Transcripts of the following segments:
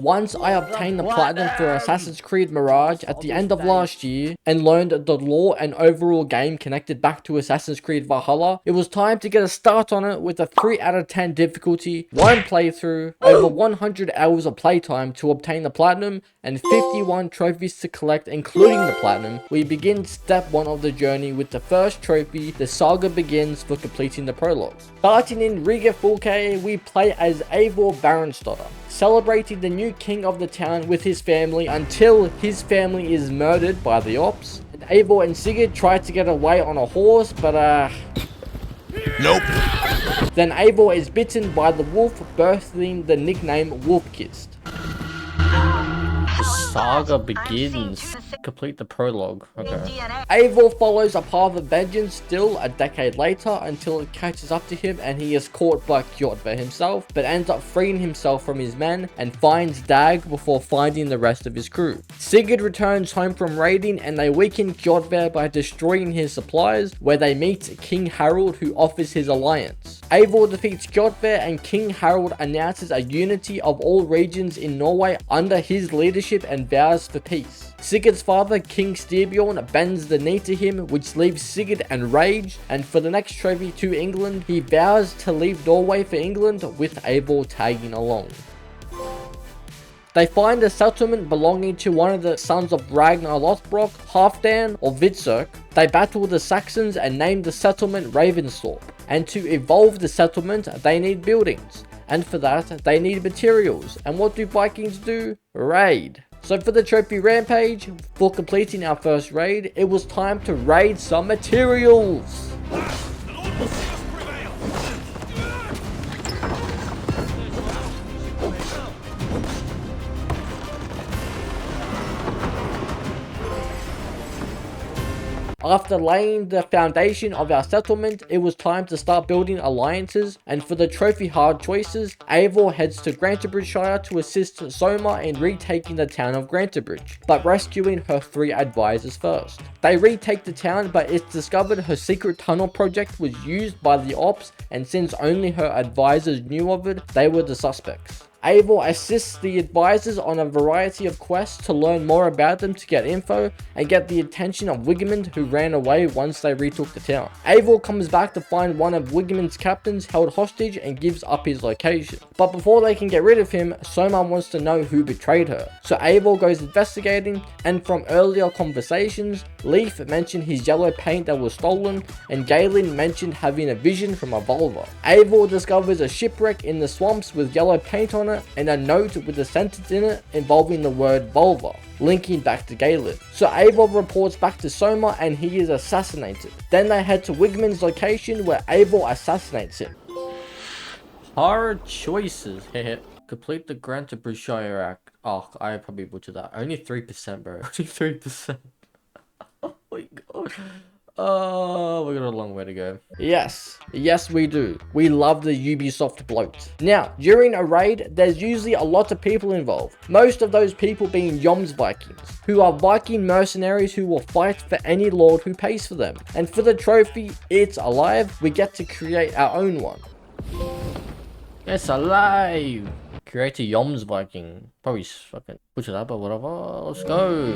Once I obtained the platinum for Assassin's Creed Mirage at the end of last year and learned the lore and overall game connected back to Assassin's Creed Valhalla, it was time to get a start on it with a 3 out of 10 difficulty, 1 playthrough, over 100 hours of playtime to obtain the platinum, and 51 trophies to collect including the platinum. We begin step 1 of the journey with the first trophy. The saga begins for completing the prologue. Starting in Riga 4K, we play as Eivor Baronstotter, celebrating the new king of the town with his family until his family is murdered by the ops. And Eivor and Sigurd try to get away on a horse, but Nope. then Eivor is bitten by the wolf, birthing the nickname Wolf-Kissed. The saga begins. Complete the prologue. Okay. Eivor follows a path of vengeance still a decade later until it catches up to him and he is caught by Kjotve himself, but ends up freeing himself from his men and finds Dag before finding the rest of his crew. Sigurd returns home from raiding and they weaken Kjotve by destroying his supplies, where they meet King Harald, who offers his alliance. Eivor defeats Kjotve and King Harald announces a unity of all regions in Norway under his leadership and vows for peace. Sigurd's father, King Styrbjorn, bends the knee to him, which leaves Sigurd enraged, and for the next trophy to England, he vows to leave Norway for England, with Eivor tagging along. They find a settlement belonging to one of the sons of Ragnar Lothbrok, Halfdan or Vidserk. They battle the Saxons and name the settlement Ravensthorpe. And to evolve the settlement, they need buildings. And for that, they need materials. And what do Vikings do? Raid. So for the trophy rampage, for completing our first raid, it was time to raid some materials. After laying the foundation of our settlement, it was time to start building alliances, and for the trophy hard choices, Eivor heads to Grantebridgeshire to assist Soma in retaking the town of Grantebridge, but rescuing her 3 advisors first. They retake the town, but it's discovered her secret tunnel project was used by the ops, and since only her advisors knew of it, they were the suspects. Eivor assists the advisors on a variety of quests to learn more about them to get info and get the attention of Wigmund, who ran away once they retook the town. Eivor comes back to find one of Wigmund's captains held hostage and gives up his location. But before they can get rid of him, Soma wants to know who betrayed her. So Eivor goes investigating, and from earlier conversations, Leif mentioned his yellow paint that was stolen, and Galen mentioned having a vision from a vulva. Eivor discovers a shipwreck in the swamps with yellow paint on it and a note with a sentence in it involving the word vulva, linking back to Galen. So Eivor reports back to Soma and he is assassinated. Then they head to Wigmund's location where Eivor assassinates him. Hard choices. Complete the Grantebridgeshire Act. Oh, I probably butchered that. Only 3%, bro. Only 3%. Oh my god. Oh, we got a long way to go. Yes, we do. We love the Ubisoft bloat. Now, during a raid, there's usually a lot of people involved. Most of those people being Jomsvikings, who are Viking mercenaries who will fight for any lord who pays for them. And for the trophy, It's Alive, we get to create our own one. It's alive! Create a Jomsviking. Probably fucking butcher that, but whatever. Let's go.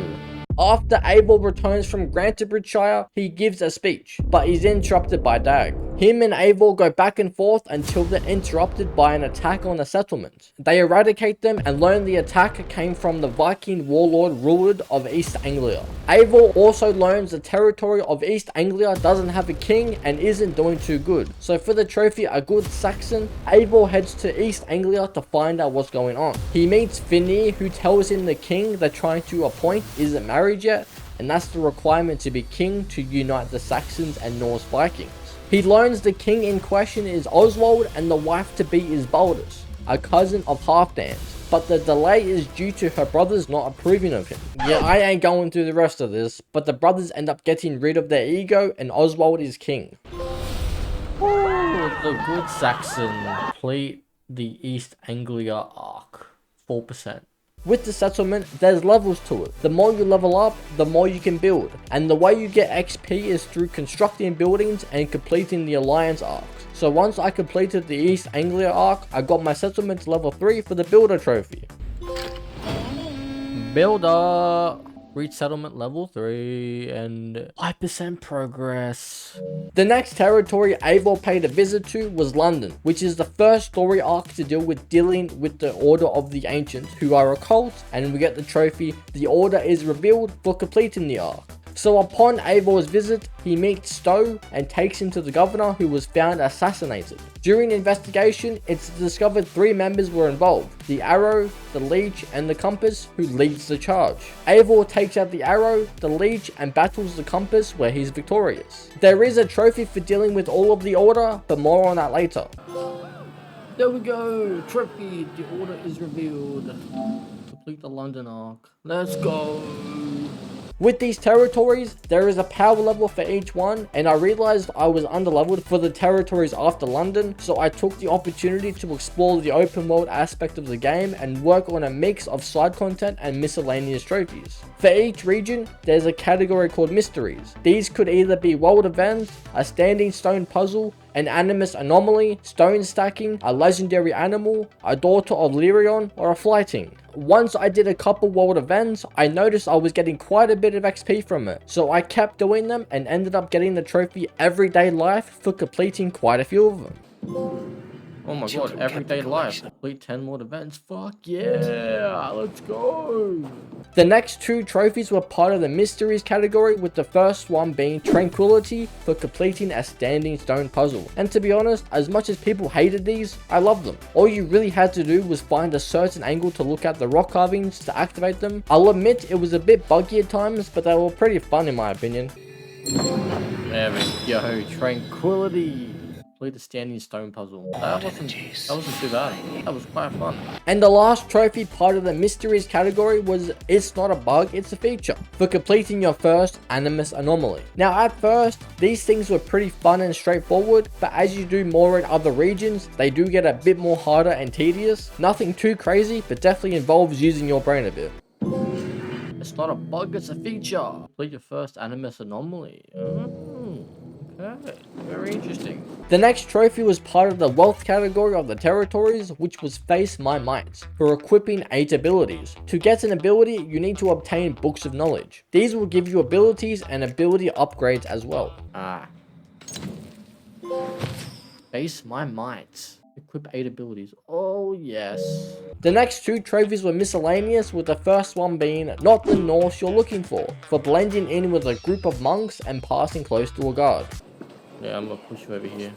After Eivor returns from Grantebridgeshire, he gives a speech, but he's interrupted by Dag. Him and Eivor go back and forth until they're interrupted by an attack on the settlement. They eradicate them and learn the attack came from the Viking warlord Ruud of East Anglia. Eivor also learns the territory of East Anglia doesn't have a king and isn't doing too good. So for the trophy A Good Saxon, Eivor heads to East Anglia to find out what's going on. He meets Finnir, who tells him the king they're trying to appoint isn't married yet, and that's the requirement to be king to unite the Saxons and Norse Vikings. He learns the king in question is Oswald and the wife to be is Baldus, a cousin of Halfdan's, but the delay is due to her brothers not approving of him. Yeah, I ain't going through the rest of this, but the brothers end up getting rid of their ego and Oswald is king. Ooh, the Good Saxon. Complete the East Anglia arc. 4%. With the settlement, there's levels to it. The more you level up, the more you can build. And the way you get XP is through constructing buildings and completing the Alliance arcs. So once I completed the East Anglia arc, I got my settlement to level 3 for the Builder trophy. Builder. Reach settlement level 3 and 5% progress. The next territory Eivor paid a visit to was London, which is the first story arc to deal with dealing with the Order of the Ancients, who are a cult, and we get the trophy, the Order is revealed for completing the arc. So upon Eivor's visit, he meets Stowe and takes him to the governor, who was found assassinated. During the investigation, it's discovered 3 members were involved: the Arrow, the Leech, and the Compass, who leads the charge. Eivor takes out the Arrow, the Leech, and battles the Compass, where he's victorious. There is a trophy for dealing with all of the Order, but more on that later. There we go, trophy, the Order is revealed. Complete the London arc. Let's go. With these territories, there is a power level for each one, and I realized I was underleveled for the territories after London, so I took the opportunity to explore the open world aspect of the game and work on a mix of side content and miscellaneous trophies. For each region, there's a category called mysteries. These could either be world events, a standing stone puzzle, an animus anomaly, stone stacking, a legendary animal, a daughter of Lyrion, or a flighting. Once I did a couple world events, I noticed I was getting quite a bit of XP from it, so I kept doing them and ended up getting the trophy Everyday Life for completing quite a few of them. Oh my god, Everyday Life, complete 10 more events, fuck yeah, let's go! The next 2 trophies were part of the mysteries category, with the first one being Tranquility for completing a standing stone puzzle. And to be honest, as much as people hated these, I loved them. All you really had to do was find a certain angle to look at the rock carvings to activate them. I'll admit it was a bit buggy at times, but they were pretty fun in my opinion. There we go, Tranquility. The standing stone puzzle. That wasn't too bad. That was quite fun. And the last trophy part of the mysteries category was It's Not a Bug, It's a Feature, for completing your first animus anomaly. Now at first, these things were pretty fun and straightforward, but as you do more in other regions, they do get a bit more harder and tedious. Nothing too crazy, but definitely involves using your brain a bit. It's not a bug, it's a feature. Complete your first animus anomaly. Okay, very interesting. The next trophy was part of the wealth category of the territories, which was Face My Might, for equipping 8 abilities. To get an ability, you need to obtain books of knowledge. These will give you abilities and ability upgrades as well. Face My Might. Equip 8 abilities. Oh yes. The next 2 trophies were miscellaneous, with the first one being Not the Norse You're Looking for blending in with a group of monks and passing close to a guard. Yeah, I'm gonna push you over here.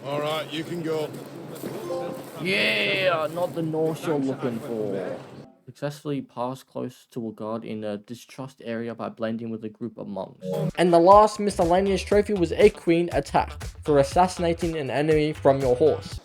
Alright, you can go. Yeah, not the Norse you're looking for. Successfully pass close to a guard in a distrust area by blending with a group of monks. And the last miscellaneous trophy was Equine Attack, for assassinating an enemy from your horse.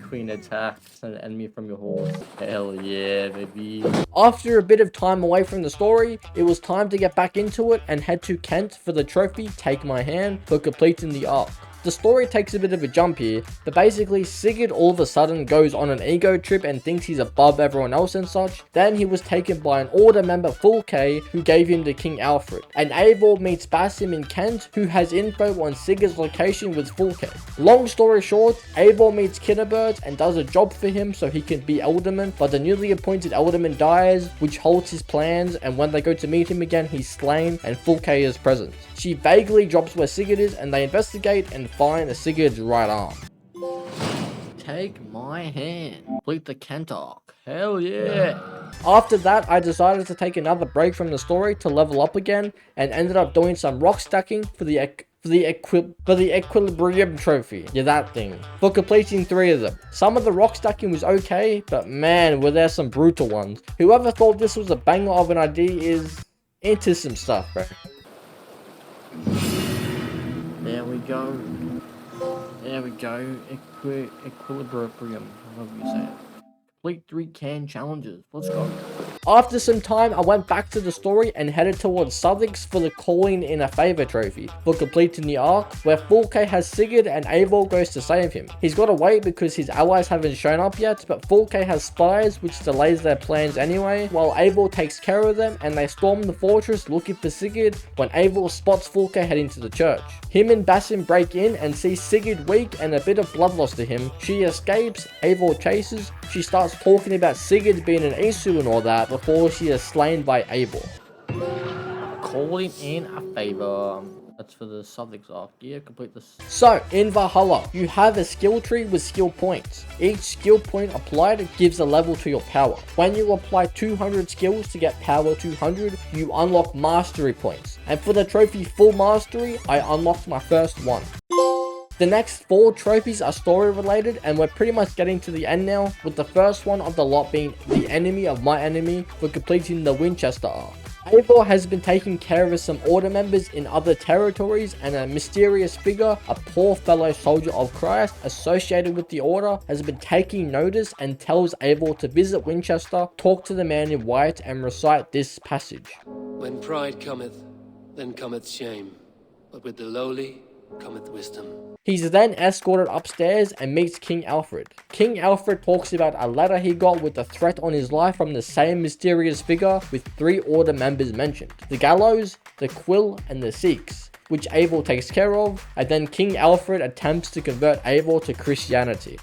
Queen attacks an enemy from your horse. Hell yeah, baby. After a bit of time away from the story, it was time to get back into it and head to Kent for the trophy Take My Hand for completing the arc. The story takes a bit of a jump here, but basically Sigurd all of a sudden goes on an ego trip and thinks he's above everyone else and such. Then he was taken by an Order member Fulke, who gave him to King Alfred. And Eivor meets Basim in Kent, who has info on Sigurd's location with Fulke. Long story short, Eivor meets Kinnebert and does a job for him so he can be Elderman, but the newly appointed Elderman dies, which halts his plans, and when they go to meet him again, he's slain and Fulke is present. She vaguely drops where Sigurd is, and they investigate and find Sigurd's right arm. Take my hand. Complete the Kent arc. Hell yeah. After that, I decided to take another break from the story to level up again, and ended up doing some rock stacking for the Equilibrium trophy. Yeah, that thing. For completing 3 of them. Some of the rock stacking was okay, but man, were there some brutal ones. Whoever thought this was a banger of an idea is into some stuff, bro. There we go. There we go. Equilibrium. However you say it. Complete 3 can challenges. Let's go. After some time, I went back to the story and headed towards Sussex for the Calling in a Favor trophy for completing the arc, where 4K has Sigurd and Eivor goes to save him. He's got to wait because his allies haven't shown up yet, but 4K has spies which delays their plans anyway, while Eivor takes care of them and they storm the fortress looking for Sigurd when Eivor spots 4K heading to the church. Him and Basim break in and see Sigurd weak and a bit of blood loss to him. She escapes, Eivor chases, she starts talking about Sigurd being an Isu and all that before she is slain by Eivor. Calling in a favor. That's for the Sussex arc. Yeah, complete this. So, in Valhalla, you have a skill tree with skill points. Each skill point applied gives a level to your power. When you apply 200 skills to get power 200, you unlock mastery points. And for the trophy full mastery, I unlocked my first one. The next 4 trophies are story related, and we're pretty much getting to the end now, with the first one of the lot being the enemy of my enemy for completing the Winchester arc. Eivor has been taking care of some order members in other territories, and a mysterious figure, a poor fellow soldier of Christ associated with the order, has been taking notice and tells Eivor to visit Winchester, talk to the man in white and recite this passage. When pride cometh, then cometh shame, but with the lowly cometh wisdom. He's then escorted upstairs and meets King Alfred. King Alfred talks about a letter he got with a threat on his life from the same mysterious figure with 3 order members mentioned. The Gallows, the Quill, and the Sikhs, which Eivor takes care of, and then King Alfred attempts to convert Eivor to Christianity.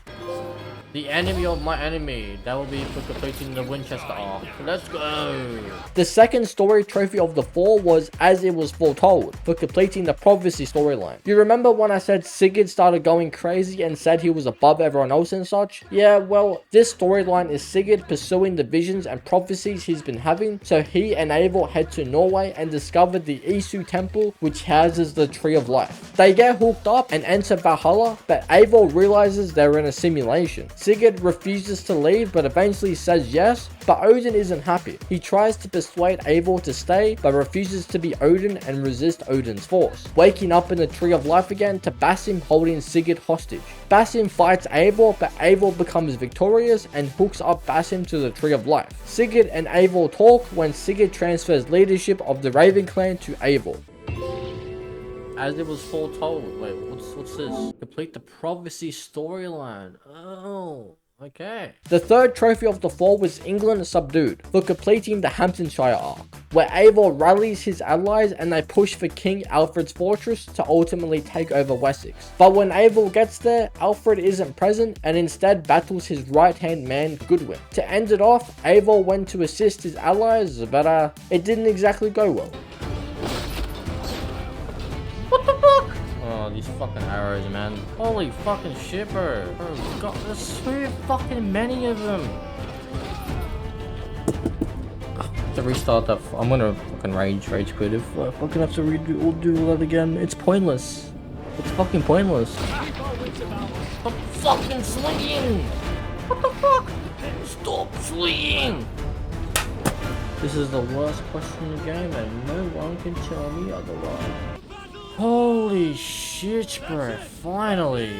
The enemy of my enemy. That will be for completing the Winchester arc. Let's go. The second story trophy of the 4 was As It Was Foretold for completing the prophecy storyline. You remember when I said Sigurd started going crazy and said he was above everyone else and such? Yeah, well, this storyline is Sigurd pursuing the visions and prophecies he's been having, so he and Eivor head to Norway and discover the Isu temple, which houses the Tree of Life. They get hooked up and enter Valhalla, but Eivor realizes they're in a simulation. Sigurd refuses to leave but eventually says yes, but Odin isn't happy. He tries to persuade Eivor to stay but refuses to be Odin and resist Odin's force, waking up in the Tree of Life again to Basim holding Sigurd hostage. Basim fights Eivor, but Eivor becomes victorious and hooks up Basim to the Tree of Life. Sigurd and Eivor talk when Sigurd transfers leadership of the Raven clan to Eivor. As It Was Foretold. Wait, what's this? Complete the prophecy storyline. Oh, okay. The third trophy of the 4 was England Subdued for completing the Hamptonshire arc, where Eivor rallies his allies and they push for King Alfred's fortress to ultimately take over Wessex. But when Eivor gets there, Alfred isn't present and instead battles his right-hand man Goodwin. To end it off, Eivor went to assist his allies, but it didn't exactly go well. What the fuck? Oh, these fucking arrows, man. Holy fucking shit, bro. Oh, God, there's so fucking many of them. To restart that, I'm gonna fucking rage quit if I fucking have to do all that again. It's pointless. It's fucking pointless. Stop fucking swinging! What the fuck? Stop swinging! This is the worst question in the game and no one can tell me otherwise. Holy shit, bro, finally.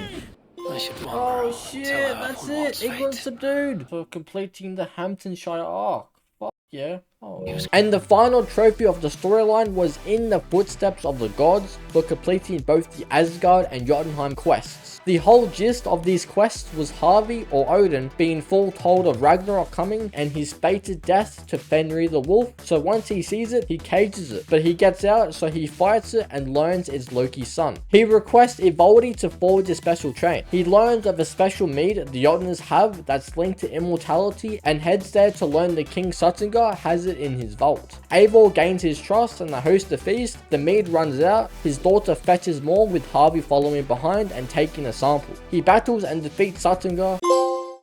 Oh shit, that's it. England Subdued for completing the Hamptonshire arc. Fuck yeah. Oh. And the final trophy of the storyline was In the Footsteps of the Gods for completing both the Asgard and Jotunheim quests. The whole gist of these quests was Harvey, or Odin, being foretold of Ragnarok coming and his fated death to Fenrir the Wolf, so once he sees it, he cages it, but he gets out, so he fights it and learns it's Loki's son. He requests Ivaldi to forge a special chain. He learns of a special mead the Jotunners have that's linked to immortality and heads there to learn the King Suttungr has it in his vault. Eivor gains his trust and they host a feast. The mead runs out, his daughter fetches more with Harvey following behind and taking a sample. He battles and defeats Suttungr.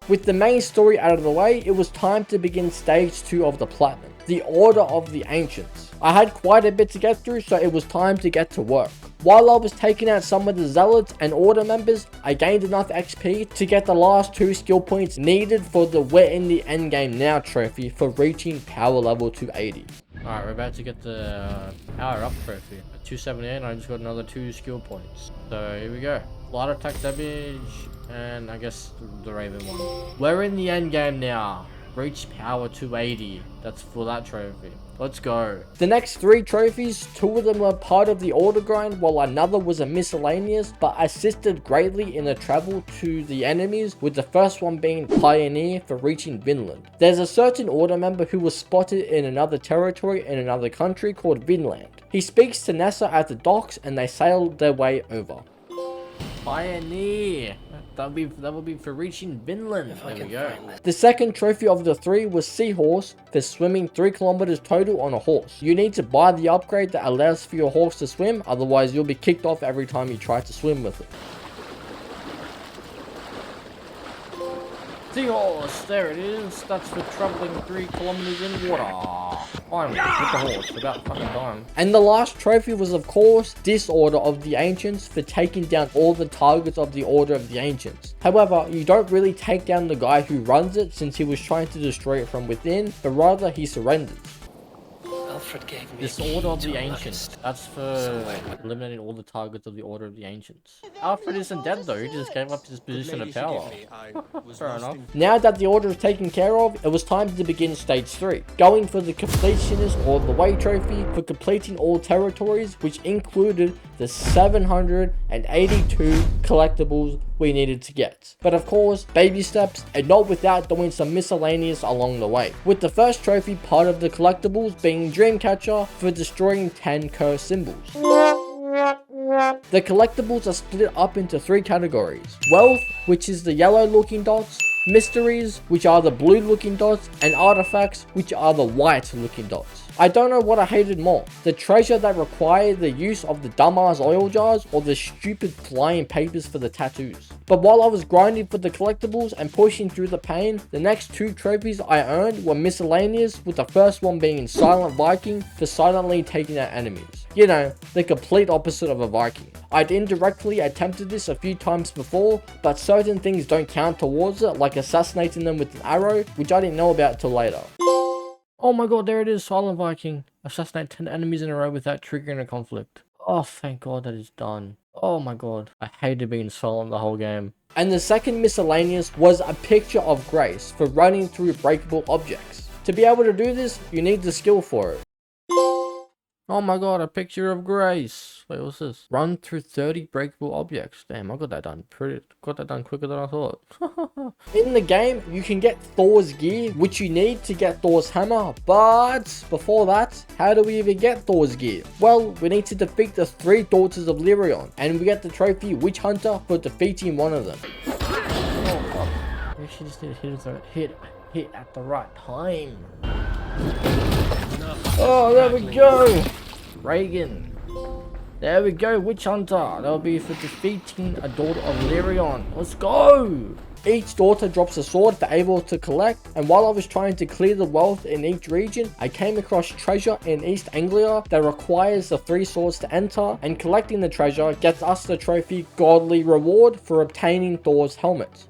With the main story out of the way, it was time to begin stage 2 of the Platinum, the Order of the Ancients. I had quite a bit to get through, so it was time to get to work. While I was taking out some of the Zealots and Order members, I gained enough XP to get the last 2 skill points needed for the We're in the Endgame Now trophy for reaching power level 280. Alright, we're about to get the power up trophy. At 278, I just got another 2 skill points. So here we go. A lot of attack damage, and I guess the Raven one. We're in the end game now. Reach power 280. That's for that trophy. Let's go. The next 3 trophies, 2 of them were part of the order grind, while another was a miscellaneous, but assisted greatly in the travel to the enemies, with the first one being Pioneer for reaching Vinland. There's a certain order member who was spotted in another territory in another country called Vinland. He speaks to Nessa at the docks and they sailed their way over. Pioneer. That will be for reaching Vinland. There we go. The second trophy of the 3 was Seahorse for swimming 3 kilometers total on a horse. You need to buy the upgrade that allows for your horse to swim, otherwise you'll be kicked off every time you try to swim with it. Seahorse, there it is. That's for traveling 3 kilometers in water. Finally, with the horse, about fucking time. And the last trophy was, of course, Disorder of the Ancients for taking down all the targets of the Order of the Ancients. However, you don't really take down the guy who runs it since he was trying to destroy it from within, but rather he surrenders. Disorder of the Ancients. That's for eliminating all the targets of the Order of the Ancients. Alfred isn't dead though, he just gave up his position of power. Fair enough. Now that the order is taken care of, it was time to begin stage 3. Going for the Completionist or the Way trophy for completing all territories, which included the 782 collectibles we needed to get. But of course, baby steps, and not without doing some miscellaneous along the way. With the first trophy part of the collectibles being Dreamcatcher for destroying 10 curse symbols. The collectibles are split up into 3 categories. Wealth, which is the yellow looking dots, mysteries, which are the blue looking dots, and artifacts, which are the white looking dots. I don't know what I hated more, the treasure that required the use of the dumbass oil jars or the stupid flying papers for the tattoos. But while I was grinding for the collectibles and pushing through the pain, the next 2 trophies I earned were miscellaneous, with the first one being Silent Viking for silently taking out enemies. You know, the complete opposite of a Viking. I'd indirectly attempted this a few times before, but certain things don't count towards it, like assassinating them with an arrow, which I didn't know about till later. Oh my god, there it is, Silent Viking. Assassinate 10 enemies in a row without triggering a conflict. Oh, thank god that is done. Oh my god, I hated being silent the whole game. And the second miscellaneous was a picture of Grace for running through breakable objects. To be able to do this, you need the skill for it. Oh my god, a picture of Grace. Wait, what's this? Run through 30 breakable objects. Damn, I got that done quicker than I thought. In the game, you can get Thor's gear, which you need to get Thor's hammer. But before that, how do we even get Thor's gear? Well, we need to defeat the 3 daughters of Lyrion, and we get the trophy Witch Hunter for defeating one of them. Oh, we should just need to hit at the right time. Oh, there we go! Reagan. There we go, Witch Hunter. That'll be for defeating a daughter of Lyrion. Let's go! Each daughter drops a sword for Eivor to collect, and while I was trying to clear the wealth in each region, I came across treasure in East Anglia that requires the 3 swords to enter, and collecting the treasure gets us the trophy Godly Reward for obtaining Thor's helmet.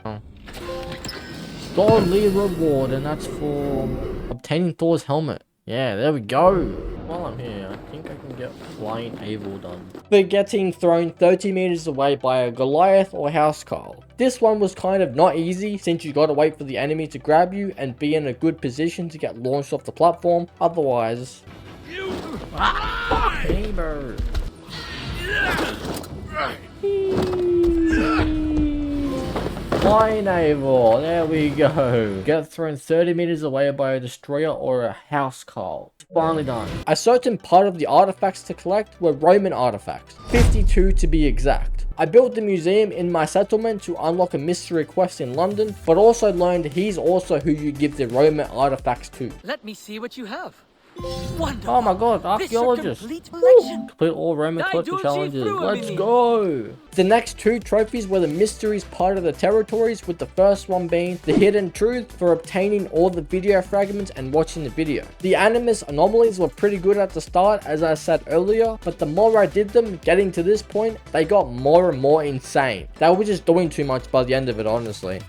Godly Reward, and that's for obtaining Thor's helmet. Yeah, there we go. While I'm here, I think I can get Flying Eivor done. For getting thrown 30 meters away by a Goliath or Housecarl. This one was kind of not easy since you gotta wait for the enemy to grab you and be in a good position to get launched off the platform. Otherwise... Eivor. Flying Eivor, there we go. Get thrown 30 meters away by a destroyer or a Housecarl. Finally done. A certain part of the artifacts to collect were Roman artifacts, 52 to be exact. I built the museum in my settlement to unlock a mystery quest in London, but also learned he's also who you give the Roman artifacts to. Let me see what you have. Wonderful. Oh my god, archaeologist. Complete all Roman collector challenges. Let's go. The next 2 trophies were the mysteries part of the territories, with the first one being the hidden truth for obtaining all the video fragments and watching the video. The animus anomalies were pretty good at the start, as I said earlier, but the more I did them, getting to this point, they got more and more insane. They were just doing too much by the end of it, honestly.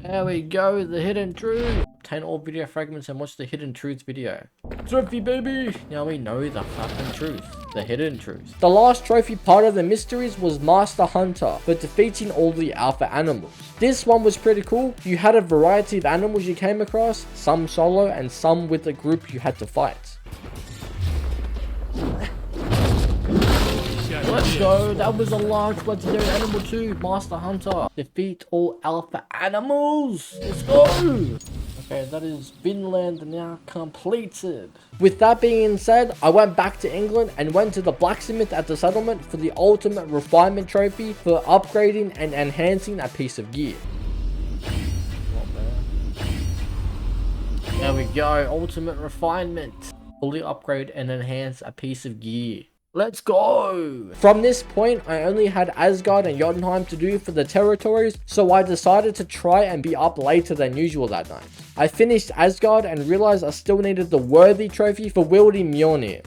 There we go, the hidden truth. Obtain all video fragments and watch the hidden truths video. Trophy, baby! Now we know the fucking truth. the hidden truth. The last trophy part of the mysteries was Master Hunter for defeating all the alpha animals. This one was pretty cool. You had a variety of animals you came across, some solo and some with a group you had to fight. Let's go. That was a large legendary animal too. Master Hunter. Defeat all alpha animals. Let's go. Okay, that is Vinland now completed. With that being said, I went back to England and went to the blacksmith at the settlement for the ultimate refinement trophy for upgrading and enhancing a piece of gear. There we go. Ultimate refinement. Fully upgrade and enhance a piece of gear. Let's go! From this point, I only had Asgard and Jotunheim to do for the territories, so I decided to try and be up later than usual that night. I finished Asgard and realized I still needed the worthy trophy for wielding Mjolnir.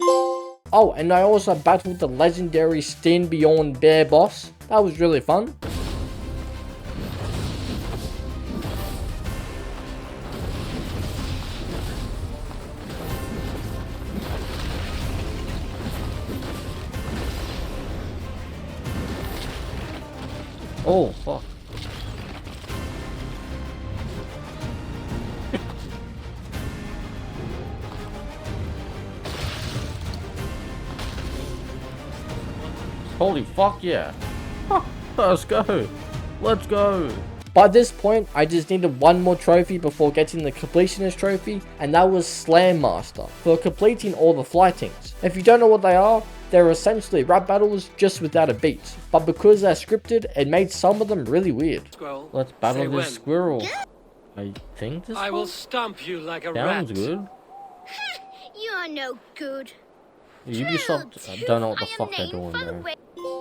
Oh, and I also battled the legendary Stenbjorn bear boss. That was really fun. Oh, fuck. Holy fuck, yeah. Let's go. Let's go. By this point, I just needed one more trophy before getting the Completionist trophy, and that was Slam Master, for completing all the flightings. If you don't know what they are, they're essentially rap battles just without a beat, but because they're scripted, it made some of them really weird. Squirrel, Let's battle say this when. squirrel. I think this I will one stomp you like a sounds rat. good. You're no good. Ubisoft, I don't know what the fuck they're doing there.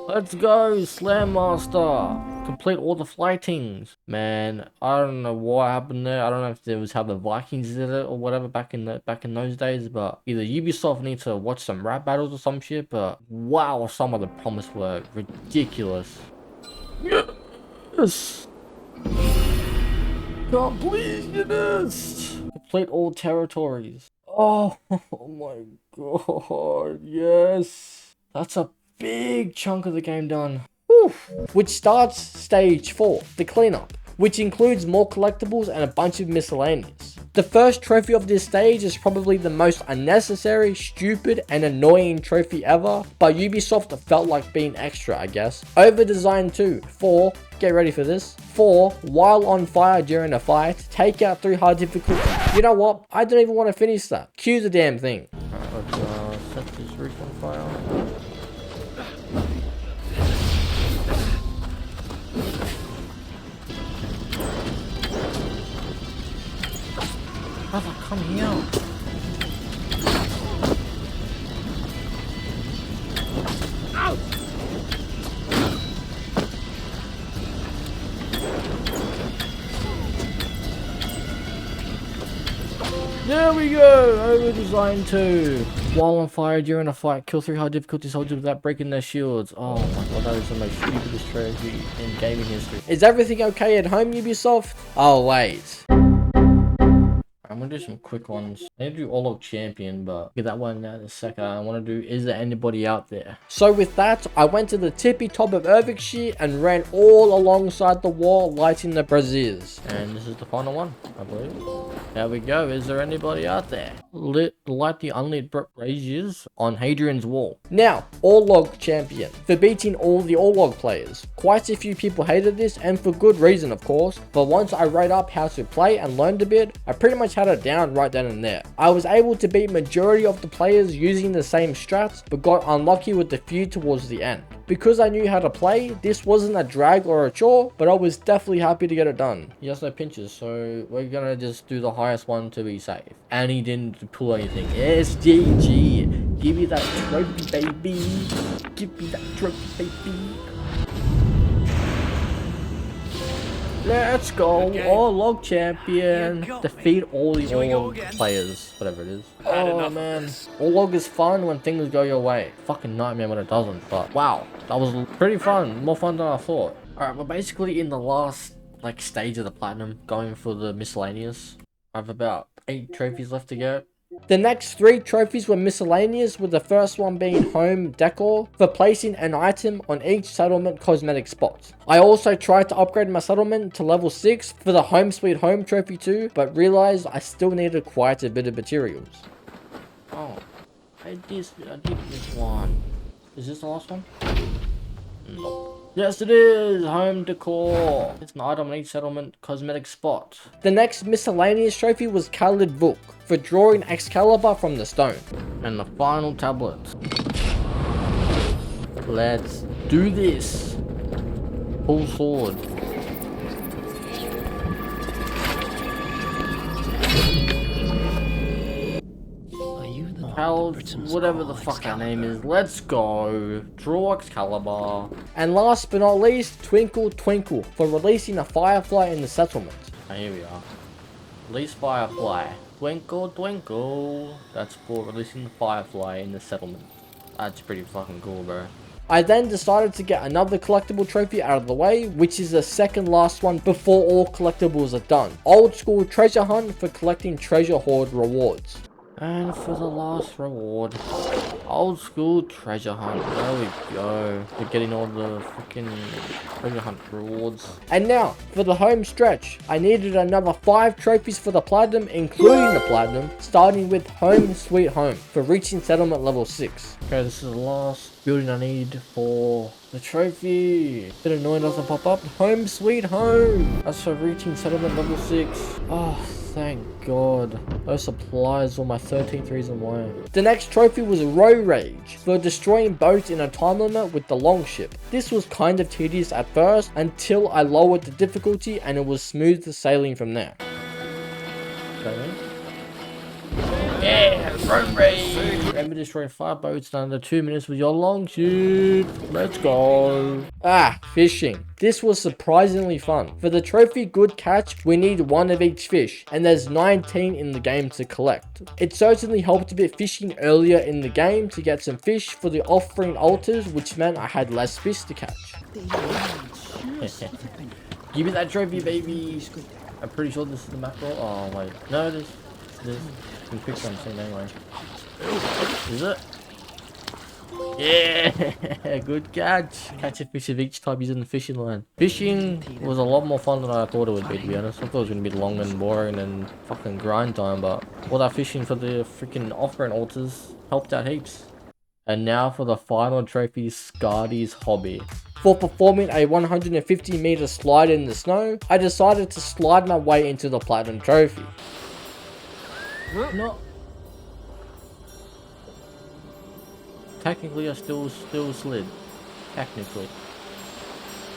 Let's go, Slam Master! Complete all the flightings. Man, I don't know what happened there. I don't know if it was how the Vikings did it or whatever back in those days, but either Ubisoft needs to watch some rap battles or some shit, but wow, some of the promise were ridiculous. Yes! Completionist! Complete all territories. Oh, oh my god, yes! That's a big chunk of the game done. Whew. Which starts stage 4, the cleanup, which includes more collectibles and a bunch of miscellaneous. The first trophy of this stage is probably the most unnecessary, stupid, and annoying trophy ever, but Ubisoft felt like being extra, I guess. Over-designed 2, 4, get ready for this, 4, while on fire during a fight, take out 3 hard difficulty. You know what? I don't even want to finish that. Cue the damn thing. Alright, let's set this roof on fire. Brother, come here. Ow! There we go! Over-designed 2. While on fire during a fight, kill 3 high difficulty soldiers without breaking their shields. Oh my god, that is the most stupidest trophy in gaming history. Is everything okay at home, Ubisoft? Oh wait. I'm gonna do some quick ones. I need to do All-Out Champion, but get that one in a second. I want to do Is There Anybody Out There? So with that, I went to the tippy top of Ervikshire and ran all alongside the wall, lighting the braziers. And this is the final one, I believe. There we go. Is there anybody out there? Light the unlit braziers on Hadrian's Wall. Now, All-Log Champion. For beating all the All-Log players. Quite a few people hated this, and for good reason, of course. But once I read up how to play and learned a bit, I pretty much had it down right then and there. I was able to beat majority of the players using the same strats, but got unlucky with the few towards the end. Because I knew how to play, this wasn't a drag or a chore, but I was definitely happy to get it done. He has no pinches, so we're gonna just do the highest one to be safe. And he didn't pull anything. Yes, GG. Give me that trophy, baby. Give me that trophy, baby. Let's go, Okay. All-Log Champion. You got Defeat all the Shall we go All-Log again? players, whatever it is. Had enough Oh of man, this. All-Log is fun when things go your way. Fucking nightmare when it doesn't, but wow, that was pretty fun. More fun than I thought. Alright, we're basically in the last stage of the platinum, going for the miscellaneous. I have about 8 trophies left to go. The next 3 trophies were miscellaneous, with the first one being home decor for placing an item on each settlement cosmetic spot. I also tried to upgrade my settlement to level 6 for the home sweet home trophy too, but realized I still needed quite a bit of materials. Oh, I did this one. Is this the last one? No. Yes, it is! Home decor. It's an item on each settlement cosmetic spot. The next miscellaneous trophy was Colored Book for drawing Excalibur from the stone. And the final tablet. Let's do this. Full sword. Whatever the fuck our name is, let's go. Draw Excalibur. And last but not least, Twinkle Twinkle for releasing a Firefly in the settlement. Oh, here we are. Release Firefly. Twinkle Twinkle. That's for releasing the Firefly in the settlement. That's pretty fucking cool, bro. I then decided to get another collectible trophy out of the way, which is the second last one before all collectibles are done. Old school treasure hunt for collecting treasure hoard rewards. And for the last reward, old school treasure hunt. There we go. We're getting all the freaking treasure hunt rewards. And now, for the home stretch, I needed another 5 trophies for the platinum, including the platinum, starting with Home Sweet Home for reaching settlement level 6. Okay, this is the last building I need for the trophy. Bit annoying doesn't pop up. Home Sweet Home. That's for reaching settlement level 6. Oh, thank God. Those supplies were my 13th reason why. The next trophy was Row Rage for destroying boats in a time limit with the longship. This was kind of tedious at first until I lowered the difficulty and it was smooth sailing from there. Okay. Yeah, Row Rage! Remember destroying 5 boats in under 2 minutes with your longship. Let's go. Ah, fishing. This was surprisingly fun. For the trophy good catch, we need 1 of each fish, and there's 19 in the game to collect. It certainly helped a bit fishing earlier in the game to get some fish for the offering altars, which meant I had less fish to catch. Give me that trophy, baby. I'm pretty sure this is the mackerel. Oh wait, no, it is. You can pick something anyway. Is it? Yeah, good catch. Catch a fish of each type using the fishing line. Fishing was a lot more fun than I thought it would be, to be honest. I thought it was going to be long and boring and fucking grind time, but all that fishing for the freaking offering altars helped out heaps. And now for the final trophy, Scardy's Hobby. For performing a 150 meter slide in the snow, I decided to slide my way into the platinum trophy. No. Technically, I still slid. Technically.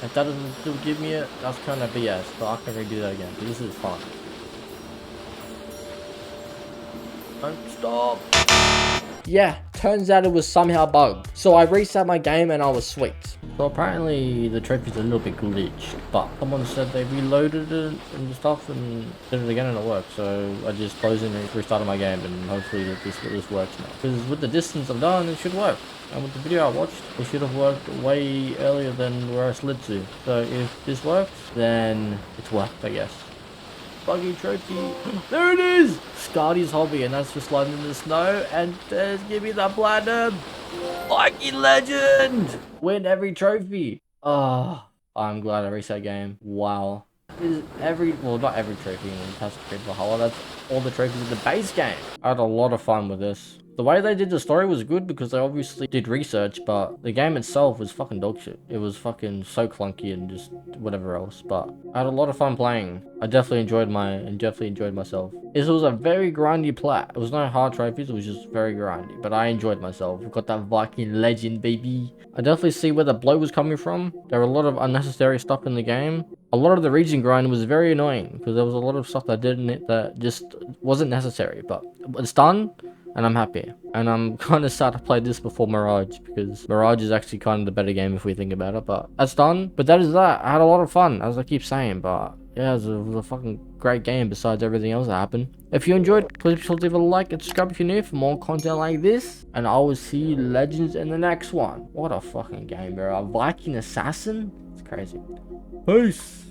If that doesn't still give me it, that's kind of BS, but I can redo that again, but this is fun. Don't stop! Yeah, turns out it was somehow bugged, so I reset my game and I was sweet. So apparently the trophy's a little bit glitched, but someone said they reloaded it and stuff and did it again and it worked, so I just closed it and restarted my game and hopefully this works now. Because with the distance I've done, it should work. And with the video I watched, it should have worked way earlier than where I slid to. So if this works, then it's worked, I guess. Buggy trophy. There it is! Scardy's Hobby, and that's for sliding in the snow. And give me the platinum! Viking legend! Win every trophy. Ah, I'm glad I reset game. Wow. Well, not every trophy in Assassin's Creed Valhalla. That's all the trophies in the base game. I had a lot of fun with this. The way they did the story was good because they obviously did research, but the game itself was fucking dog shit. It was fucking so clunky and just whatever else, but I had a lot of fun playing. I definitely enjoyed myself. This was a very grindy plat. It was no hard trophies, it was just very grindy, but I enjoyed myself. We've got that Viking legend, baby. I definitely see where the bloat was coming from. There were a lot of unnecessary stuff in the game. A lot of the region grind was very annoying because there was a lot of stuff that just wasn't necessary, but it's done. And I'm happy. And I'm kind of sad to play this before Mirage, because Mirage is actually kind of the better game if we think about it. But that's done. But that is that. I had a lot of fun, as I keep saying. But yeah, it was a fucking great game besides everything else that happened. If you enjoyed, please be sure to leave a like and subscribe if you're new for more content like this. And I will see you legends in the next one. What a fucking game, bro. A Viking assassin? It's crazy. Peace.